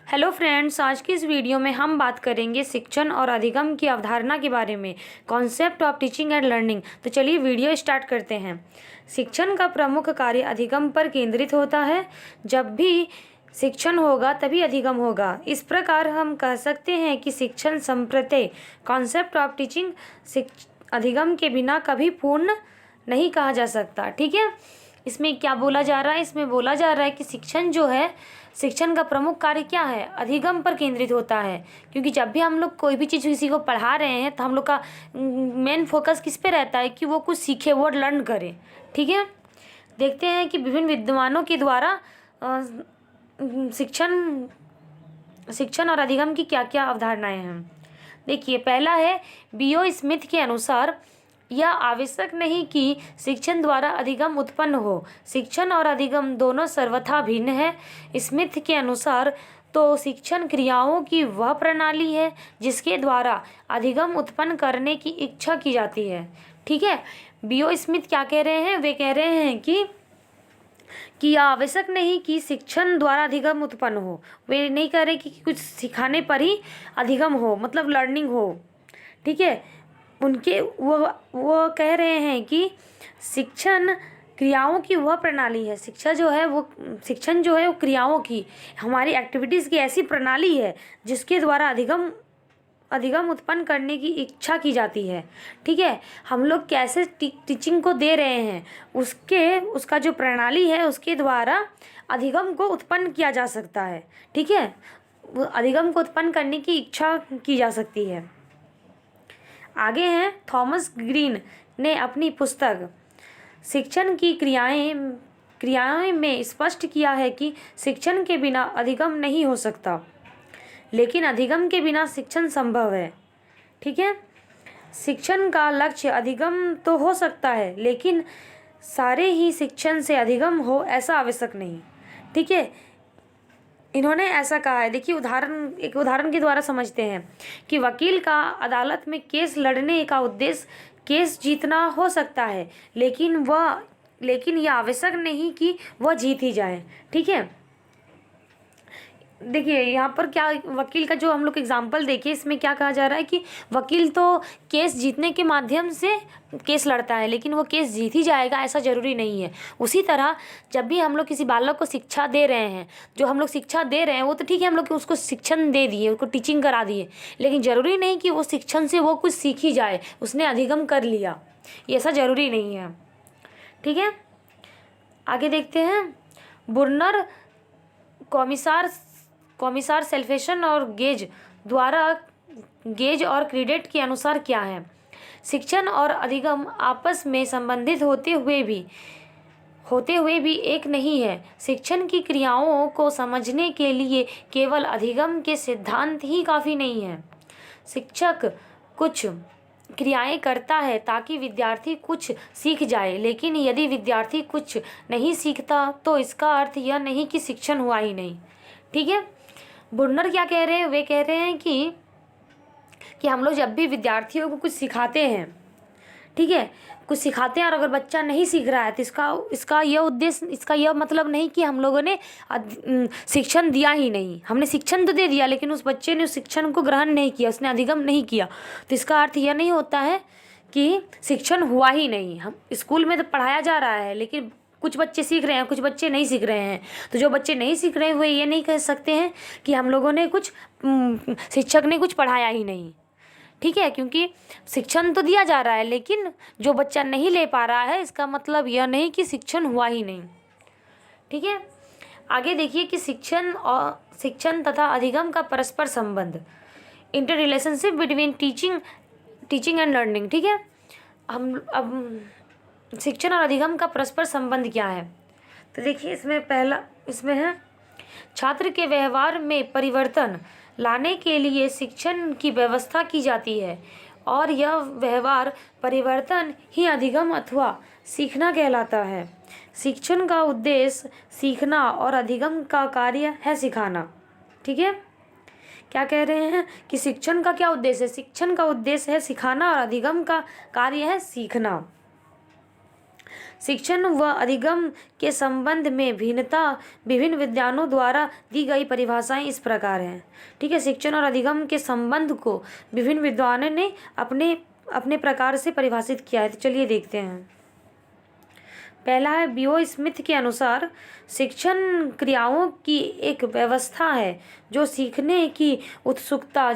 Hello friends, आज की इस वीडियो में हम बात करेंगे शिक्षण और अधिगम की अवधारणा के बारे में, concept of teaching and learning. तो चलिए वीडियो स्टार्ट करते हैं। शिक्षण का प्रमुख कार्य अधिगम पर केंद्रित होता है। जब भी शिक्षण होगा तभी अधिगम होगा। इस प्रकार हम कह सकते हैं कि शिक्षण संप्रत्यय कॉन्सेप्ट ऑफ टीचिंग अधिगम के बिना कभी पूर्ण नहीं कहा जा सकता। ठीक है, इसमें क्या बोला जा रहा है? इसमें बोला जा रहा है कि शिक्षण जो है, शिक्षण का प्रमुख कार्य क्या है? अधिगम पर केंद्रित होता है। क्योंकि जब भी हम लोग कोई भी चीज़ किसी को पढ़ा रहे हैं तो हम लोग का मेन फोकस किस पे रहता है कि वो कुछ सीखे, वो लर्न करे। ठीक है, देखते हैं कि विभिन्न विद्वानों के द्वारा शिक्षण और अधिगम की क्या क्या अवधारणाएं हैं। देखिए, पहला है बीओ स्मिथ के अनुसार यह आवश्यक नहीं कि शिक्षण द्वारा अधिगम उत्पन्न हो। शिक्षण और अधिगम दोनों सर्वथा भिन्न है। स्मिथ के अनुसार तो शिक्षण क्रियाओं की वह प्रणाली है जिसके द्वारा अधिगम उत्पन्न करने की इच्छा की जाती है। ठीक है, बीओ स्मिथ क्या कह रहे हैं? वे कह रहे हैं कि यह आवश्यक नहीं कि शिक्षण द्वारा अधिगम उत्पन्न हो। वे नहीं कह रहे कि कुछ सिखाने पर ही अधिगम हो, मतलब लर्निंग हो। ठीक है, उनके वो कह रहे हैं कि शिक्षण क्रियाओं की वह प्रणाली है। शिक्षण जो है वो क्रियाओं की, हमारी एक्टिविटीज़ की ऐसी प्रणाली है जिसके द्वारा अधिगम उत्पन्न करने की इच्छा की जाती है। ठीक है, हम लोग कैसे टीचिंग को दे रहे हैं, उसका जो प्रणाली है उसके द्वारा अधिगम को उत्पन्न किया जा सकता है। ठीक है, अधिगम को उत्पन्न करने की इच्छा की जा सकती है। आगे हैं, थॉमस ग्रीन ने अपनी पुस्तक शिक्षण की क्रियाएं में स्पष्ट किया है कि शिक्षण के बिना अधिगम नहीं हो सकता, लेकिन अधिगम के बिना शिक्षण संभव है। ठीक है, शिक्षण का लक्ष्य अधिगम तो हो सकता है, लेकिन सारे ही शिक्षण से अधिगम हो ऐसा आवश्यक नहीं। ठीक है, इन्होंने ऐसा कहा है। देखिए, एक उदाहरण के द्वारा समझते हैं कि वकील का अदालत में केस लड़ने का उद्देश्य केस जीतना हो सकता है, लेकिन यह आवश्यक नहीं कि वह जीत ही जाए। ठीक है, देखिए यहाँ पर क्या, वकील का जो हम लोग एग्जाम्पल देखिए, इसमें क्या कहा जा रहा है कि वकील तो केस जीतने के माध्यम से केस लड़ता है, लेकिन वो केस जीत ही जाएगा ऐसा ज़रूरी नहीं है। उसी तरह जब भी हम लोग किसी बालक को शिक्षा दे रहे हैं, जो हम लोग शिक्षा दे रहे हैं वो तो ठीक है, हम लोग उसको शिक्षण दे दिए, उसको टीचिंग करा दिए, लेकिन ज़रूरी नहीं कि वो शिक्षण से वो कुछ सीख ही जाए, उसने अधिगम कर लिया, ये ऐसा ज़रूरी नहीं है। ठीक है, आगे देखते हैं। बुर्नर कॉमिसार सेल्फेशन और गेज और क्रेडिट के अनुसार क्या है? शिक्षण और अधिगम आपस में संबंधित होते हुए भी एक नहीं है। शिक्षण की क्रियाओं को समझने के लिए केवल अधिगम के सिद्धांत ही काफ़ी नहीं है। शिक्षक कुछ क्रियाएं करता है ताकि विद्यार्थी कुछ सीख जाए, लेकिन यदि विद्यार्थी कुछ नहीं सीखता तो इसका अर्थ यह नहीं कि शिक्षण हुआ ही नहीं। ठीक है, बुर्नर क्या कह रहे हैं? वे कह रहे हैं कि हम लोग जब भी विद्यार्थियों को कुछ सिखाते हैं, ठीक है, कुछ सिखाते हैं और अगर बच्चा नहीं सीख रहा है तो इसका यह उद्देश्य, इसका यह मतलब नहीं कि हम लोगों ने शिक्षण दिया ही नहीं। हमने शिक्षण तो दे दिया, लेकिन उस बच्चे ने उस शिक्षण को ग्रहण नहीं किया, उसने अधिगम नहीं किया, तो इसका अर्थ यह नहीं होता है कि शिक्षण हुआ ही नहीं। हम स्कूल में तो पढ़ाया जा रहा है, लेकिन कुछ बच्चे सीख रहे हैं, कुछ बच्चे नहीं सीख रहे हैं। तो जो बच्चे नहीं सीख रहे हैं वो ये नहीं कह सकते हैं कि हम लोगों ने शिक्षक ने कुछ पढ़ाया ही नहीं। ठीक है, क्योंकि शिक्षण तो दिया जा रहा है, लेकिन जो बच्चा नहीं ले पा रहा है इसका मतलब यह नहीं कि शिक्षण हुआ ही नहीं। ठीक है, आगे देखिए कि शिक्षण तथा अधिगम का परस्पर संबंध, inter relationship between teaching and learning. ठीक है, हम अब शिक्षण और अधिगम का परस्पर संबंध क्या है? तो देखिए, इसमें है, छात्र के व्यवहार में परिवर्तन लाने के लिए शिक्षण की व्यवस्था की जाती है और यह व्यवहार परिवर्तन ही अधिगम अथवा सीखना कहलाता है। शिक्षण का उद्देश्य सीखना और अधिगम का कार्य है सिखाना। ठीक है, क्या कह रहे हैं कि शिक्षण का क्या उद्देश्य है? शिक्षण का उद्देश्य है सिखाना और अधिगम का कार्य है सीखना। शिक्षण व अधिगम के संबंध में भिन्नता विभिन्न विद्वानों द्वारा दी गई परिभाषाएं इस प्रकार हैं। ठीक है, शिक्षण और अधिगम के संबंध को विभिन्न विद्वानों ने अपने अपने प्रकार से परिभाषित किया है। तो चलिए देखते हैं। पहला है, बीओ स्मिथ के अनुसार शिक्षण क्रियाओं की एक व्यवस्था है जो सीखने की उत्सुकता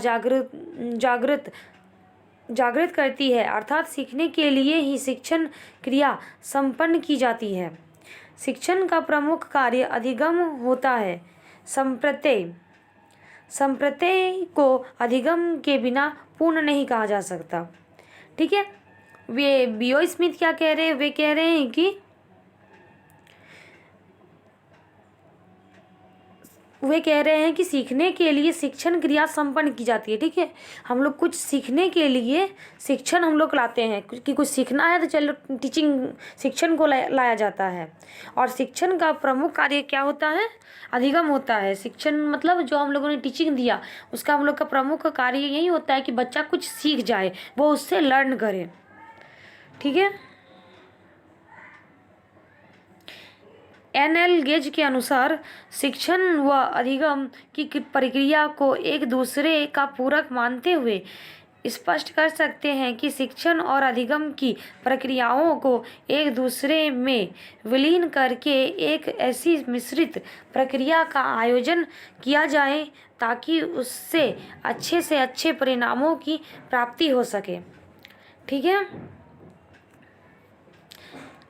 जागृत करती है, अर्थात सीखने के लिए ही शिक्षण क्रिया संपन्न की जाती है। शिक्षण का प्रमुख कार्य अधिगम होता है। संप्रत्यय को अधिगम के बिना पूर्ण नहीं कहा जा सकता। ठीक है, वे बीओ स्मिथ क्या कह रहे हैं? वे कह रहे हैं कि सीखने के लिए शिक्षण क्रिया संपन्न की जाती है। ठीक है, हम लोग कुछ सीखने के लिए शिक्षण हम लोग लाते हैं कि कुछ सीखना है तो चलो टीचिंग शिक्षण को लाया जाता है। और शिक्षण का प्रमुख कार्य क्या होता है? अधिगम होता है। शिक्षण मतलब जो हम लोगों ने टीचिंग दिया उसका हम लोग का प्रमुख कार्य यही होता है कि बच्चा कुछ सीख जाए, वो उससे लर्न करे। ठीक है, एन.एल. गेज के अनुसार शिक्षण व अधिगम की प्रक्रिया को एक दूसरे का पूरक मानते हुए स्पष्ट कर सकते हैं कि शिक्षण और अधिगम की प्रक्रियाओं को एक दूसरे में विलीन करके एक ऐसी मिश्रित प्रक्रिया का आयोजन किया जाए ताकि उससे अच्छे से अच्छे परिणामों की प्राप्ति हो सके। ठीक है,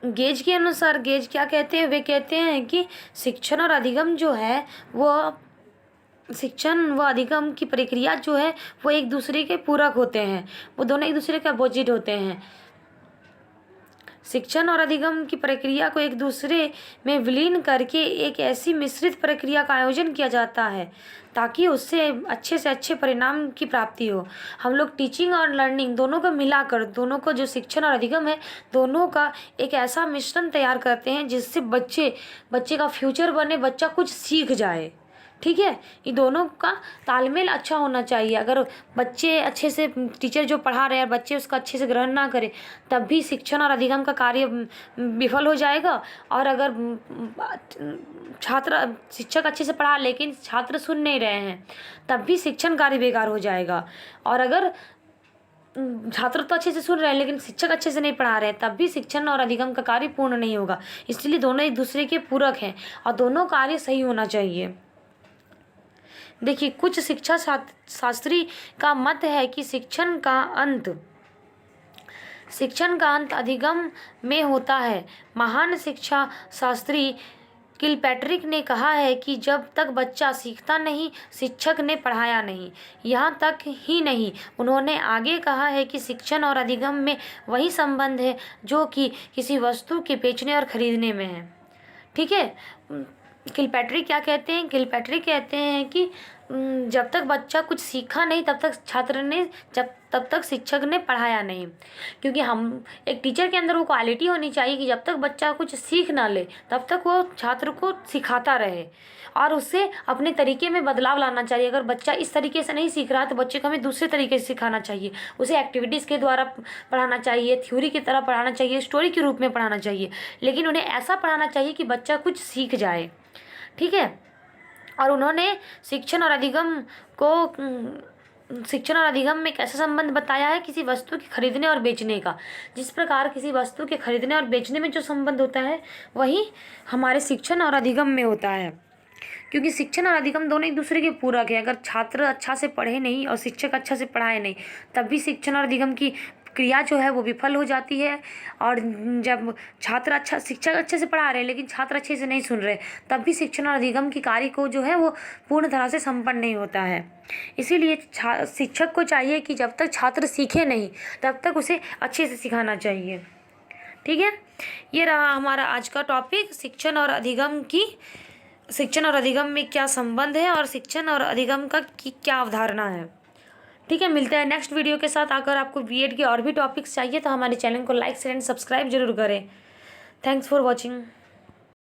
गेज के अनुसार गेज क्या कहते हैं? वे कहते हैं कि शिक्षण और अधिगम जो है वो शिक्षण व अधिगम की प्रक्रिया जो है वो एक दूसरे के पूरक होते हैं, वो दोनों एक दूसरे के अपोजिट होते हैं। शिक्षण और अधिगम की प्रक्रिया को एक दूसरे में विलीन करके एक ऐसी मिश्रित प्रक्रिया का आयोजन किया जाता है ताकि उससे अच्छे से अच्छे परिणाम की प्राप्ति हो। हम लोग टीचिंग और लर्निंग दोनों को मिलाकर, दोनों को जो शिक्षण और अधिगम है दोनों का एक ऐसा मिश्रण तैयार करते हैं जिससे बच्चे का फ्यूचर बने, बच्चा कुछ सीख जाए। ठीक है, ये दोनों का तालमेल अच्छा होना चाहिए। अगर बच्चे अच्छे से, टीचर जो पढ़ा रहे हैं बच्चे उसका अच्छे से ग्रहण ना करें तब भी शिक्षण और अधिगम का कार्य विफल हो जाएगा। और अगर शिक्षक अच्छे से पढ़ा लेकिन छात्र सुन नहीं रहे हैं तब भी शिक्षण कार्य बेकार हो जाएगा। और अगर छात्र तो अच्छे से सुन रहे हैं लेकिन शिक्षक अच्छे से नहीं पढ़ा रहे हैं तब भी शिक्षण और अधिगम का कार्य पूर्ण नहीं होगा। इसलिए दोनों एक दूसरे के पूरक हैं और दोनों कार्य सही होना चाहिए। देखिए, कुछ शिक्षा शास्त्री का मत है कि शिक्षण का अंत अधिगम में होता है। महान शिक्षा शास्त्री किलपैट्रिक ने कहा है कि जब तक बच्चा सीखता नहीं, शिक्षक ने पढ़ाया नहीं। यहाँ तक ही नहीं, उन्होंने आगे कहा है कि शिक्षण और अधिगम में वही संबंध है जो कि किसी वस्तु के बेचने और खरीदने में है। ठीक है, किलपैट्रिक क्या कहते हैं? किलपैट्रिक कहते हैं कि जब तक बच्चा कुछ सीखा नहीं तब तक शिक्षक ने पढ़ाया नहीं। क्योंकि हम एक टीचर के अंदर वो क्वालिटी होनी चाहिए कि जब तक बच्चा कुछ सीख ना ले तब तक वो छात्र को सिखाता रहे और उससे अपने तरीके में बदलाव लाना चाहिए। अगर बच्चा इस तरीके से नहीं सीख रहा है तो बच्चे को हमें दूसरे तरीके से सिखाना चाहिए। उसे एक्टिविटीज़ के द्वारा पढ़ाना चाहिए, थ्योरी की तरह पढ़ाना चाहिए, स्टोरी के रूप में पढ़ाना चाहिए, लेकिन उन्हें ऐसा पढ़ाना चाहिए कि बच्चा कुछ सीख जाए। ठीक है, और उन्होंने शिक्षण और अधिगम में एक ऐसा संबंध बताया है किसी वस्तु के खरीदने और बेचने का। जिस प्रकार किसी वस्तु के खरीदने और बेचने में जो संबंध होता है वही हमारे शिक्षण और अधिगम में होता है। क्योंकि शिक्षण और अधिगम दोनों एक दूसरे के पूरक है। अगर छात्र अच्छा से पढ़े नहीं और शिक्षक अच्छा से पढ़ाए नहीं तब भी शिक्षण और अधिगम की क्रिया जो है वो विफल हो जाती है। और जब शिक्षक अच्छे से पढ़ा रहे हैं लेकिन छात्र अच्छे से नहीं सुन रहे तब भी शिक्षण और अधिगम की कार्य को जो है वो पूर्ण तरह से संपन्न नहीं होता है। इसीलिए शिक्षक को चाहिए कि जब तक छात्र सीखे नहीं तब तक उसे अच्छे से सिखाना चाहिए। ठीक है, ये रहा हमारा आज का टॉपिक, शिक्षण और अधिगम में क्या संबंध है और शिक्षण और अधिगम का क्या अवधारणा है। ठीक है, मिलते हैं नेक्स्ट वीडियो के साथ। अगर आपको बीएड के और भी टॉपिक्स चाहिए तो हमारे चैनल को लाइक शेयर एंड सब्सक्राइब जरूर करें। Thanks for watching.